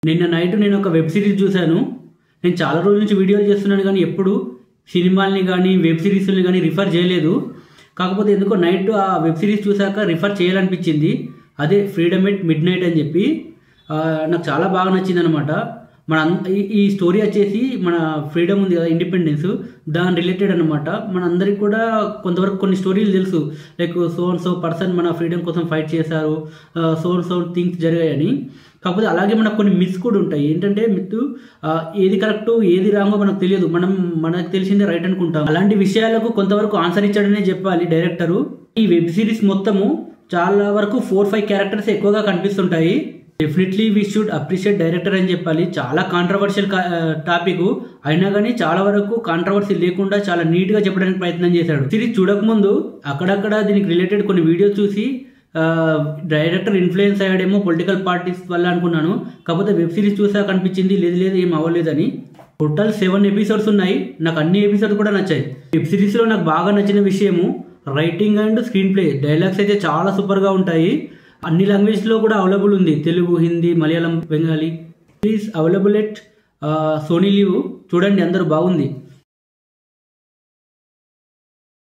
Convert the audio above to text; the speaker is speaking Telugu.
నిన్న నైట్ నేను ఒక వెబ్ సిరీస్ చూశాను. నేను చాలా రోజుల నుంచి వీడియోలు చేస్తున్నాను కానీ ఎప్పుడు సినిమాల్ని కానీ వెబ్ సిరీస్ని కానీ రిఫర్ చేయలేదు. కాకపోతే ఎందుకో నైట్ ఆ వెబ్ సిరీస్ చూశాక రిఫర్ చేయాలనిపించింది. అదే ఫ్రీడమ్ ఎట్ మిడ్ నైట్ అని చెప్పి నాకు చాలా బాగా నచ్చింది అనమాట. ఈ స్టోరీ వచ్చేసి మన ఫ్రీడమ్ ఉంది కదా, ఇండిపెండెన్స్, దాని రిలేటెడ్ అనమాట. మన అందరికి కూడా కొంతవరకు కొన్ని స్టోరీలు తెలుసు, like so and so person మన ఫ్రీడమ్ కోసం ఫైట్ చేశారు, సో అండ్ సో థింగ్స్ జరిగాయని. కాకపోతే అలాగే మనకు కొన్ని మిత్స్ కూడా ఉంటాయి. ఏంటంటే మిత్ ఏది కరెక్ట్ ఏది రాంగో మనకు తెలియదు, మనకు తెలిసిందే రైట్ అనుకుంటాం. అలాంటి విషయాలకు కొంతవరకు ఆన్సర్ ఇచ్చాడనే చెప్పాలి డైరెక్టరు. ఈ వెబ్ సిరీస్ మొత్తము చాలా వరకు 4-5 క్యారెక్టర్స్ ఎక్కువగా కనిపిస్తుంటాయి. Definitely we should appreciate director అని చెప్పాలి. చాలా కాంట్రవర్షియల్ టాపిక్ అయినా కానీ చాలా వరకు కాంట్రవర్సీ లేకుండా చాలా నీట్గా చెప్పడానికి ప్రయత్నం చేశాడు. సిరీస్ చూడకముందు అక్కడక్కడ దీనికి రిలేటెడ్ కొన్ని వీడియోస్ చూసి డైరెక్టర్ ఇన్ఫ్లుయెన్స్ అయ్యాడేమో పొలిటికల్ పార్టీస్ వల్ల అనుకున్నాను. కాకపోతే వెబ్ సిరీస్ చూసాక అనిపించింది లేదు ఏం అవ్వలేదని. టోటల్ 7 ఎపిసోడ్స్ ఉన్నాయి. నాకు అన్ని ఎపిసోడ్స్ కూడా నచ్చాయి. వెబ్ సిరీస్లో నాకు బాగా నచ్చిన విషయము writing and screenplay. Dialogues అయితే చాలా సూపర్గా ఉంటాయి. అన్ని లాంగ్వేజ్లో కూడా అవైలబుల్ ఉంది, Telugu, Hindi, Malayalam, Bengali. Please available at SonyLIV. చూడండి అందరూ, బాగుంది.